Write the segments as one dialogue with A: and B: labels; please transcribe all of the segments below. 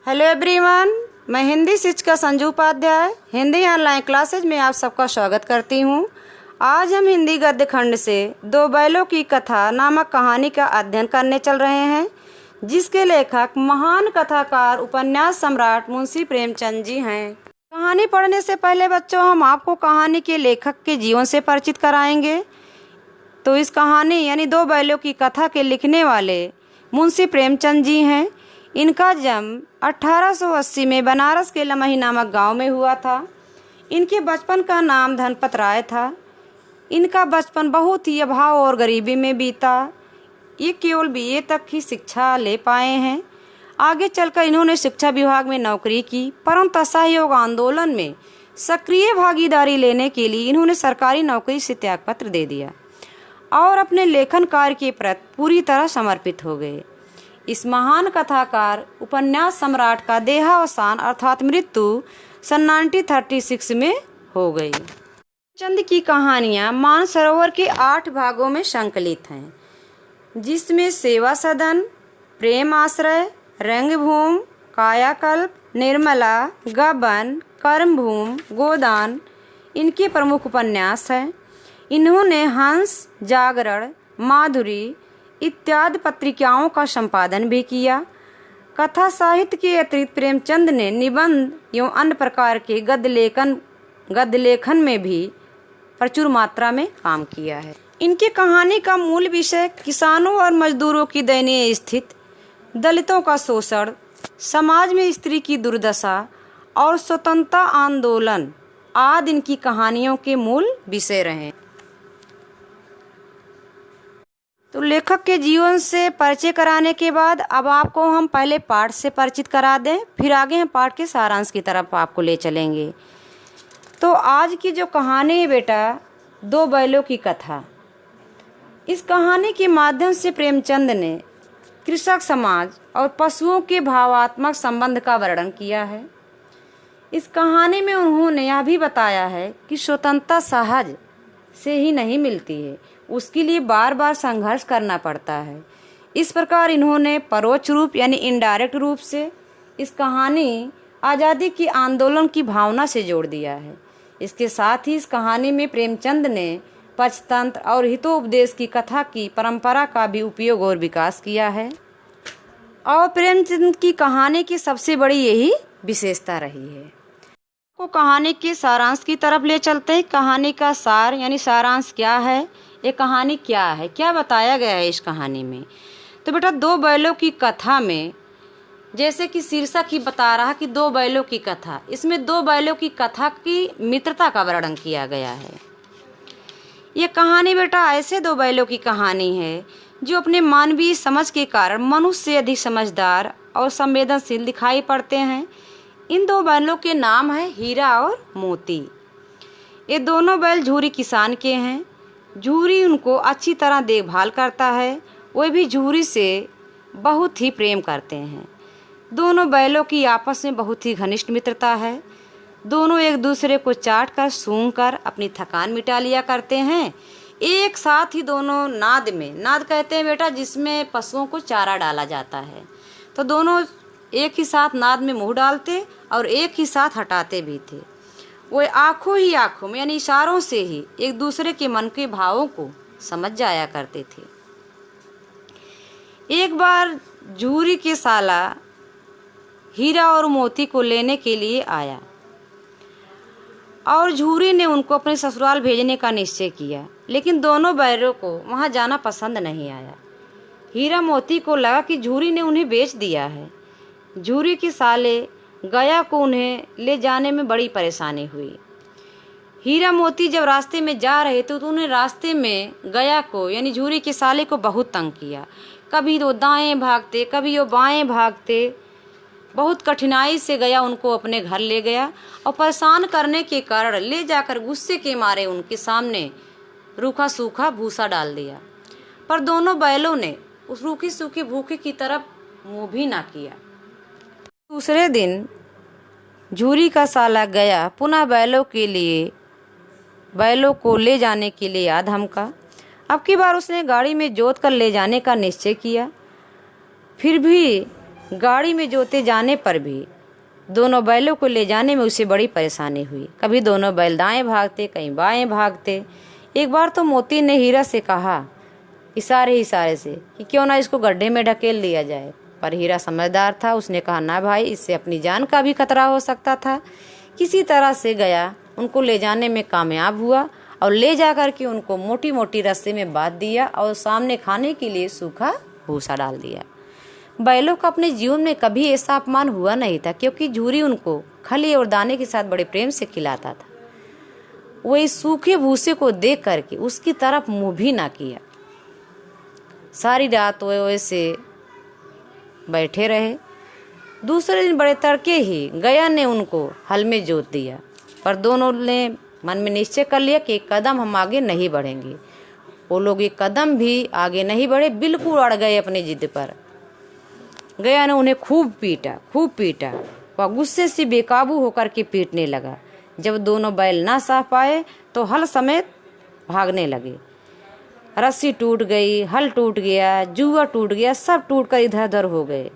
A: Hello everyone, मैं हिंदी शिक्षिका Sanju Upadhyay Hindi online classes में आप सबका स्वागत करती हूँ। आज हम हिंदी गद्य खंड से दो बैलों की कथा नामक कहानी का अध्ययन करने चल रहे हैं, जिसके लेखक महान कथाकार उपन्यास सम्राट मुंशी प्रेमचंद जी हैं। कहानी पढ़ने से पहले बच्चों, हम आपको कहानी के लेखक के जीवन से परिचित कराएंगे। तो इस कहानी यानी दो बैलों की कथा के लिखने वाले मुंशी प्रेमचंद जी हैं। इनका जन्म 1880 में बनारस के लमही नामक गांव में हुआ था। इनके बचपन का नाम धनपत राय था। इनका बचपन बहुत ही अभाव और गरीबी में बीता। ये केवल बीए तक ही शिक्षा ले पाए हैं। आगे चलकर इन्होंने शिक्षा विभाग में नौकरी की, परंतु असहयोग आंदोलन में सक्रिय भागीदारी लेने के लिए इन्होंने सरकारी नौकरी से त्यागपत्र दे दिया और अपने लेखन कार्य के प्रति पूरी तरह समर्पित हो गए। इस महान कथाकार उपन्यास सम्राट का देहावसान अर्थात मृत्यु सन 1936 में हो गई। चंद की कहानियां मानसरोवर के 8 भागों में संकलित हैं, जिसमें सेवा सदन, प्रेम आश्रय, रंगभूमि, कायाकल्प, निर्मला, गबन, कर्मभूमि, गोदान इनके प्रमुख उपन्यास हैं। इन्होंने हंस, जागरण, माधुरी इत्यादि पत्रिकाओं का संपादन भी किया। कथा साहित्य के अतिरिक्त प्रेमचंद ने निबंध एवं अन्य प्रकार के गद्य लेखन में भी प्रचुर मात्रा में काम किया है। इनकी कहानी का मूल विषय किसानों और मजदूरों की दयनीय स्थिति, दलितों का शोषण, समाज में स्त्री की दुर्दशा और स्वतंत्रता आंदोलन आदि इनकी कहानियों के मूल विषय रहे। तो लेखक के जीवन से परिचय कराने के बाद अब आपको हम पहले पाठ से परिचित करा दें, फिर आगे हम पाठ के सारांश की तरफ आपको ले चलेंगे। तो आज की जो कहानी है बेटा, दो बैलों की कथा। इस कहानी के माध्यम से प्रेमचंद ने कृषक समाज और पशुओं के भावात्मक संबंध का वर्णन किया है। इस कहानी में उन्होंने यह भी बताया है कि स्वतंत्रता सहज से ही नहीं मिलती है, उसके लिए बार बार संघर्ष करना पड़ता है। इस प्रकार इन्होंने परोक्ष रूप यानी इनडायरेक्ट रूप से इस कहानी आज़ादी की आंदोलन की भावना से जोड़ दिया है। इसके साथ ही इस कहानी में प्रेमचंद ने पंचतंत्र और हितोपदेश की कथा की परंपरा का भी उपयोग और विकास किया है। और प्रेमचंद की कहानी की सबसे बड़ी यही विशेषता रही है। को कहानी के सारांश की तरफ ले चलते हैं। कहानी का सार यानी सारांश क्या है, ये कहानी क्या है, क्या बताया गया है इस कहानी में। तो बेटा, दो बैलों की कथा में जैसे कि शीर्षक ही बता रहा कि दो बैलों की कथा, इसमें दो बैलों की कथा की मित्रता का वर्णन किया गया है। ये कहानी बेटा ऐसे दो बैलों की कहानी है जो अपने मानवीय समझ के कारण मनुष्य से अधिक समझदार और संवेदनशील दिखाई पड़ते हैं। इन दो बैलों के नाम है हीरा और मोती। ये दोनों बैल झूरी किसान के हैं। झूरी उनको अच्छी तरह देखभाल करता है, वे भी झूरी से बहुत ही प्रेम करते हैं। दोनों बैलों की आपस में बहुत ही घनिष्ठ मित्रता है। दोनों एक दूसरे को चाट कर सूंघ कर अपनी थकान मिटा लिया करते हैं। एक साथ ही दोनों नाद में, नाद कहते हैं बेटा जिसमें पशुओं को चारा डाला जाता है, तो दोनों एक ही साथ नाद में मुंह डालते और एक ही साथ हटाते भी थे। वो आंखों में यानी इशारों से ही एक दूसरे के मन के भावों को समझ जाया करते थे। एक बार झूरी के साला हीरा और मोती को लेने के लिए आया और झूरी ने उनको अपने ससुराल भेजने का निश्चय किया, लेकिन दोनों बैलों को वहां जाना पसंद नहीं आया। हीरा मोती को लगा कि झूरी ने उन्हें बेच दिया है। झूरी के साले गया को उन्हें ले जाने में बड़ी परेशानी हुई। हीरा मोती जब रास्ते में जा रहे थे तो उन्हें रास्ते में गया को यानी झूरी के साले को बहुत तंग किया। कभी वो दाएं भागते, कभी वो बाएं भागते। बहुत कठिनाई से गया उनको अपने घर ले गया और परेशान करने के कारण ले जाकर गुस्से के मारे उनके सामने रूखा सूखा भूसा डाल दिया। पर दोनों बैलों ने उस रूखे सूखे भूखे की तरफ मुंह भी ना किया। दूसरे दिन झूरी का साला गया पुनः बैलों को ले जाने के लिए याद धमका। अब की बार उसने गाड़ी में जोत कर ले जाने का निश्चय किया। फिर भी गाड़ी में जोते जाने पर भी दोनों बैलों को ले जाने में उसे बड़ी परेशानी हुई। कभी दोनों बैल दाएं भागते, कहीं बाएं भागते। एक बार तो मोती ने हीरा से कहा इशारे से कि क्यों ना इसको गड्ढे में ढकेल दिया जाए, पर हीरा समझदार था। उसने कहा ना भाई, इससे अपनी जान का भी खतरा हो सकता था। किसी तरह से गया उनको ले जाने में कामयाब हुआ और ले जाकर के उनको मोटी मोटी रस्सी में बांध दिया और सामने खाने के लिए सूखा भूसा डाल दिया। बैलों का अपने जीवन में कभी ऐसा अपमान हुआ नहीं था, क्योंकि झूरी उनको खली और दाने के साथ बड़े प्रेम से खिलाता था। वो इस सूखे भूसे को देख करके उसकी तरफ मुंह भी ना किया। सारी रात वो ऐसे बैठे रहे। दूसरे दिन बड़े तड़के ही गया ने उनको हल में जोत दिया, पर दोनों ने मन में निश्चय कर लिया कि एक कदम हम आगे नहीं बढ़ेंगे। वो लोग एक कदम भी आगे नहीं बढ़े, बिल्कुल अड़ गए अपनी जिद पर। गया ने उन्हें खूब पीटा। वह गुस्से से बेकाबू होकर के पीटने लगा। जब दोनों बैल ना सह पाए तो हल समेत भागने लगे। रस्सी टूट गई, हल टूट गया, जुआ टूट गया, सब टूट कर इधर उधर हो गए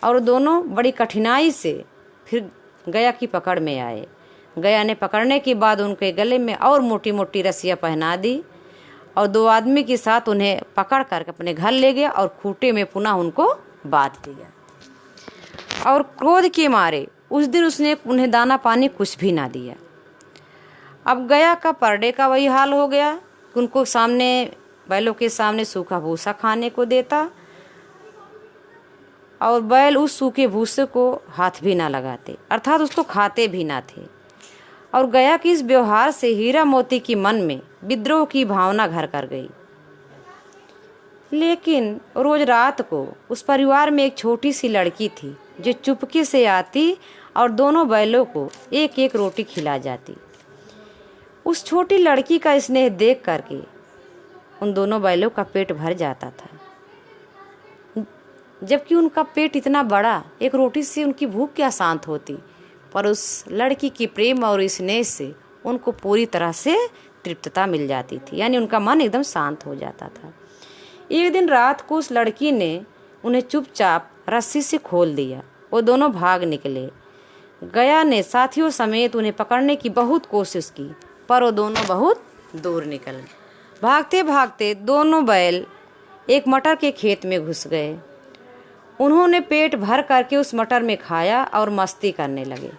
A: और दोनों बड़ी कठिनाई से फिर गया की पकड़ में आए। गया ने पकड़ने के बाद उनके गले में और मोटी मोटी रस्सियाँ पहना दी और दो आदमी के साथ उन्हें पकड़ कर अपने घर ले गया और खूंटे में पुनः उनको बांध दिया। और क्रोध के मारे उस दिन उसने उन्हें दाना पानी कुछ भी ना दिया। अब गया का परडे का वही हाल हो गया कि उनको सामने बैलों के सामने सूखा भूसा खाने को देता और बैल उस सूखे भूसे को हाथ भी ना लगाते, अर्थात उसको खाते भी ना थे। और गया के इस व्यवहार से हीरा मोती की मन में विद्रोह की भावना घर कर गई। लेकिन रोज रात को उस परिवार में एक छोटी सी लड़की थी जो चुपके से आती और दोनों बैलों को एक एक रोटी खिला जाती। उस छोटी लड़की का स्नेह देख करके उन दोनों बैलों का पेट भर जाता था, जबकि उनका पेट इतना बड़ा, एक रोटी से उनकी भूख क्या शांत होती। पर उस लड़की की प्रेम और स्नेह से उनको पूरी तरह से तृप्तता मिल जाती थी, यानी उनका मन एकदम शांत हो जाता था। एक दिन रात को उस लड़की ने उन्हें चुपचाप रस्सी से खोल दिया। वो दोनों भाग निकले। गया ने साथियों समेत उन्हें पकड़ने की बहुत कोशिश की, पर वो दोनों बहुत दूर निकल गए। भागते भागते दोनों बैल एक मटर के खेत में घुस गए। उन्होंने पेट भर करके उस मटर में खाया और मस्ती करने लगे।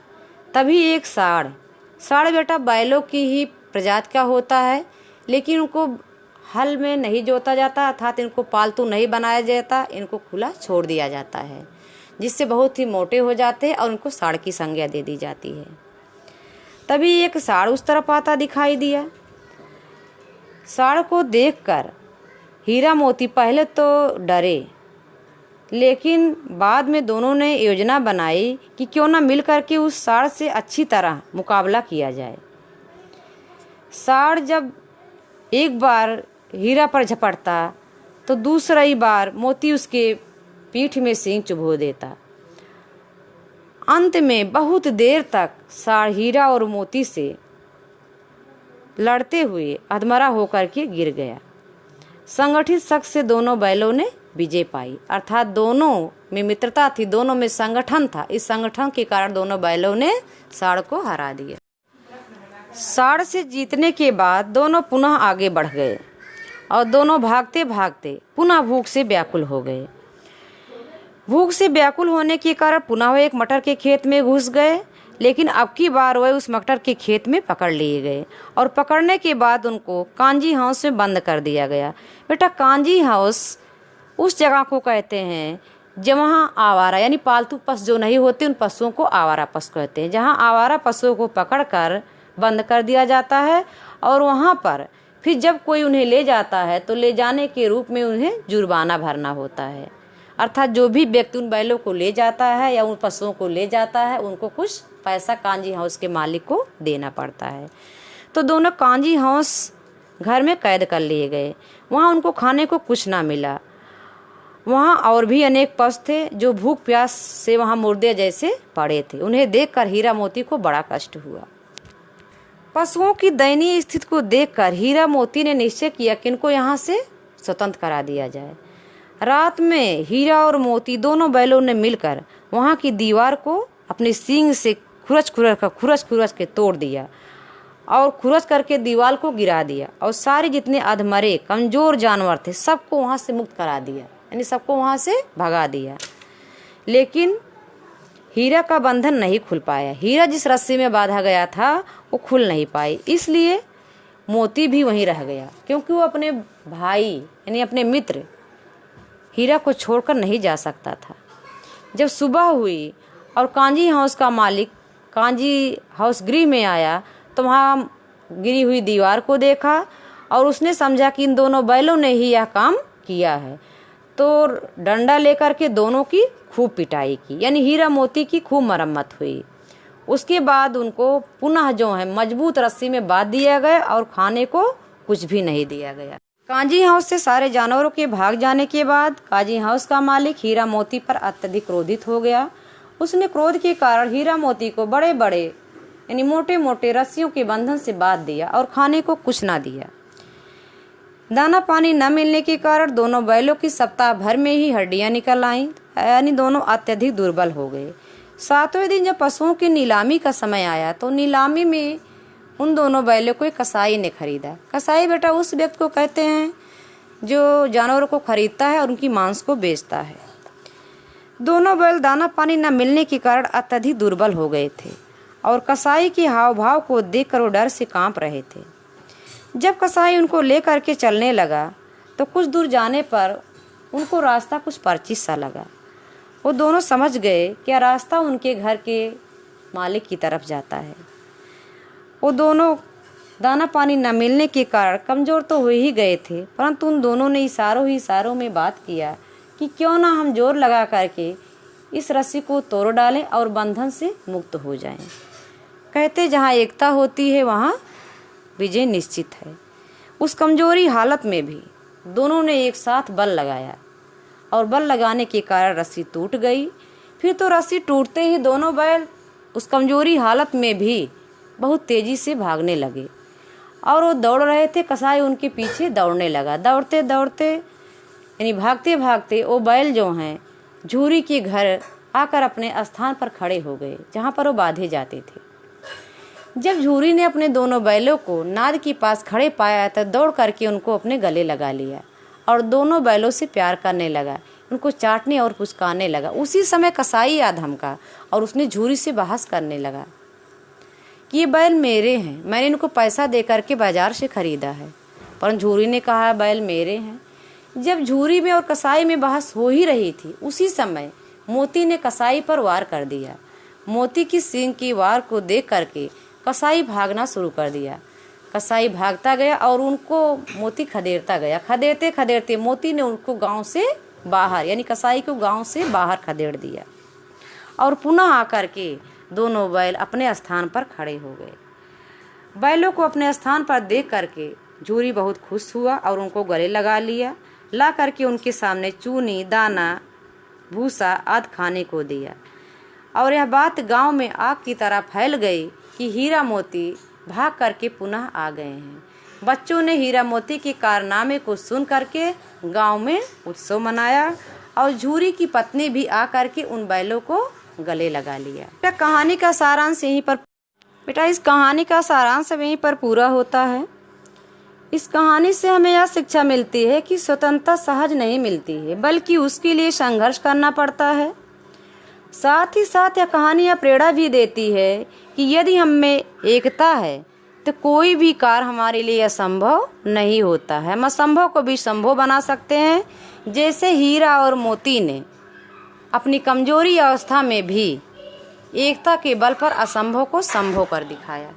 A: तभी एक साढ़ बेटा बैलों की ही प्रजाति का होता है, लेकिन उनको हल में नहीं जोता जाता, अर्थात इनको पालतू नहीं बनाया जाता, इनको खुला छोड़ दिया जाता है, जिससे बहुत ही मोटे हो जाते हैं और उनको साढ़ की संज्ञा दे दी जाती है। तभी एक साढ़ उस तरफ आता दिखाई दिया। साढ़ को देखकर हीरा मोती पहले तो डरे, लेकिन बाद में दोनों ने योजना बनाई कि क्यों ना मिल करके उस साढ़ से अच्छी तरह मुकाबला किया जाए। साढ़ जब एक बार हीरा पर झपटता तो दूसरी बार मोती उसके पीठ में सींग चुभो देता। अंत में बहुत देर तक साढ़ हीरा और मोती से लड़ते हुए अधमरा होकर के गिर गया। संगठित शक्ति से दोनों बैलों ने विजय पाई, अर्थात दोनों में मित्रता थी, दोनों में संगठन था। इस संगठन के कारण दोनों बैलों ने साढ़ को हरा दिया। साढ़ से जीतने के बाद दोनों पुनः आगे बढ़ गए और दोनों भागते भागते पुनः भूख से व्याकुल हो गए। भूख से व्याकुल होने के कारण पुनः वे एक मटर के खेत में घुस गए, लेकिन अब की बार वे उस मटर के खेत में पकड़ लिए गए और पकड़ने के बाद उनको कांजी हाउस में बंद कर दिया गया। बेटा, कांजी हाउस उस जगह को कहते हैं जहाँ आवारा यानी पालतू पशु जो नहीं होते, उन पशुओं को आवारा पशु कहते हैं, जहाँ आवारा पशुओं को पकड़कर बंद कर दिया जाता है। और वहाँ पर फिर जब कोई उन्हें ले जाता है तो ले जाने के रूप में उन्हें जुर्माना भरना होता है, अर्थात जो भी व्यक्ति उन बैलों को ले जाता है या उन पशुओं को ले जाता है उनको कुछ पैसा कांजी हाउस के मालिक को देना पड़ता है। तो दोनों कांजी हाउस घर में कैद कर लिए गए। वहाँ उनको खाने को कुछ ना मिला। वहाँ और भी अनेक पशु थे जो भूख प्यास से वहाँ मुर्दे जैसे पड़े थे। उन्हें देखकर हीरा मोती को बड़ा कष्ट हुआ। पशुओं की दयनीय स्थिति को देखकर हीरा मोती ने निश्चय किया कि इनको यहाँ से स्वतंत्र करा दिया जाए। रात में हीरा और मोती दोनों बैलों ने मिलकर वहाँ की दीवार को अपने सींग से खुरच खुरच के तोड़ दिया और खुरच करके दीवार को गिरा दिया और सारे जितने अधमरे कमजोर जानवर थे सबको वहाँ से मुक्त करा दिया, यानी सबको वहाँ से भगा दिया। लेकिन हीरा का बंधन नहीं खुल पाया। हीरा जिस रस्सी में बांधा गया था वो खुल नहीं पाई, इसलिए मोती भी वहीं रह गया, क्योंकि वो अपने भाई यानी अपने मित्र हीरा को छोड़कर नहीं जा सकता था। जब सुबह हुई और कांजी हाउस का मालिक कांजी हाउस गृह में आया तो वहाँ गिरी हुई दीवार को देखा और उसने समझा कि इन दोनों बैलों ने ही यह काम किया है, तो डंडा लेकर के दोनों की खूब पिटाई की, यानी हीरा मोती की खूब मरम्मत हुई। उसके बाद उनको पुनः जो है मजबूत रस्सी में बांध दिया गया और खाने को कुछ भी नहीं दिया गया। कांजी हाउस से सारे जानवरों के भाग जाने के बाद कांजी हाउस का मालिक हीरा मोती पर अत्यधिक क्रोधित हो गया। उसने क्रोध के कारण हीरा मोती को बड़े बड़े यानी मोटे मोटे रस्सियों के बंधन से बांध दिया और खाने को कुछ ना दिया। दाना पानी न मिलने के कारण दोनों बैलों की सप्ताह भर में ही हड्डियां निकल आईं, यानी दोनों अत्यधिक दुर्बल हो गए। 7वें दिन जब पशुओं की नीलामी का समय आया तो नीलामी में उन दोनों बैलों को एक कसाई ने खरीदा। कसाई बेटा उस व्यक्ति को कहते हैं जो जानवरों को खरीदता है और उनकी मांस को बेचता है। दोनों बैल दाना पानी न मिलने के कारण अत्यधिक दुर्बल हो गए थे और कसाई के हाव भाव को देखकर वो डर से कांप रहे थे। जब कसाई उनको लेकर के चलने लगा तो कुछ दूर जाने पर उनको रास्ता कुछ परिचित सा लगा। वो दोनों समझ गए कि यह रास्ता उनके घर के मालिक की तरफ जाता है। वो दोनों दाना पानी न मिलने के कारण कमज़ोर तो हो ही गए थे, परंतु उन दोनों ने इशारों में बात किया कि क्यों ना हम जोर लगा करके इस रस्सी को तोड़ डालें और बंधन से मुक्त हो जाएं। कहते जहाँ एकता होती है वहाँ विजय निश्चित है। उस कमजोरी हालत में भी दोनों ने एक साथ बल लगाया और बल लगाने के कारण रस्सी टूट गई। फिर तो रस्सी टूटते ही दोनों बैल उस कमजोरी हालत में भी बहुत तेजी से भागने लगे और वो दौड़ रहे थे। कसाई उनके पीछे दौड़ने लगा। दौड़ते दौड़ते यानी भागते भागते वो बैल जो हैं झूरी के घर आकर अपने स्थान पर खड़े हो गए जहाँ पर वो बांधे जाते थे। जब झूरी ने अपने दोनों बैलों को नाद के पास खड़े पाया तो दौड़ करके उनको अपने गले लगा लिया और दोनों बैलों से प्यार करने लगा, उनको चाटने और पुचकारने लगा। उसी समय कसाई आ धमका और उसने झूरी से बहस करने लगा कि ये बैल मेरे हैं, मैंने इनको पैसा दे करके बाजार से खरीदा है। पर झूरी ने कहा बैल मेरे हैं। जब झूरी में और कसाई में बहस हो ही रही थी उसी समय मोती ने कसाई पर वार कर दिया। मोती की सींग की वार को देख करके कसाई भागना शुरू कर दिया। कसाई भागता गया और उनको मोती खदेड़ता गया। खदेड़ते खदेड़ते मोती ने उनको गांव से बाहर यानी कसाई को गांव से बाहर खदेड़ दिया और पुनः आकर के दोनों बैल अपने स्थान पर खड़े हो गए। बैलों को अपने स्थान पर देख करके झूरी बहुत खुश हुआ और उनको गले लगा लिया। ला करके उनके सामने चूनी दाना भूसा आदि खाने को दिया और यह बात गांव में आग की तरह फैल गई कि हीरा मोती भाग करके पुनः आ गए हैं। बच्चों ने हीरा मोती के कारनामे को सुन करके गांव में उत्सव मनाया और झूरी की पत्नी भी आ करके उन बैलों को गले लगा लिया। बेटा कहानी का सारांश यहीं पर पूरा होता है। इस कहानी से हमें यह शिक्षा मिलती है कि स्वतंत्रता सहज नहीं मिलती है, बल्कि उसके लिए संघर्ष करना पड़ता है। साथ ही साथ यह कहानी यह प्रेरणा भी देती है कि यदि हम में एकता है तो कोई भी कार्य हमारे लिए असंभव नहीं होता है। हम असंभव को भी संभव बना सकते हैं, जैसे हीरा और मोती ने अपनी कमजोरी अवस्था में भी एकता के बल पर असंभव को संभव कर दिखाया।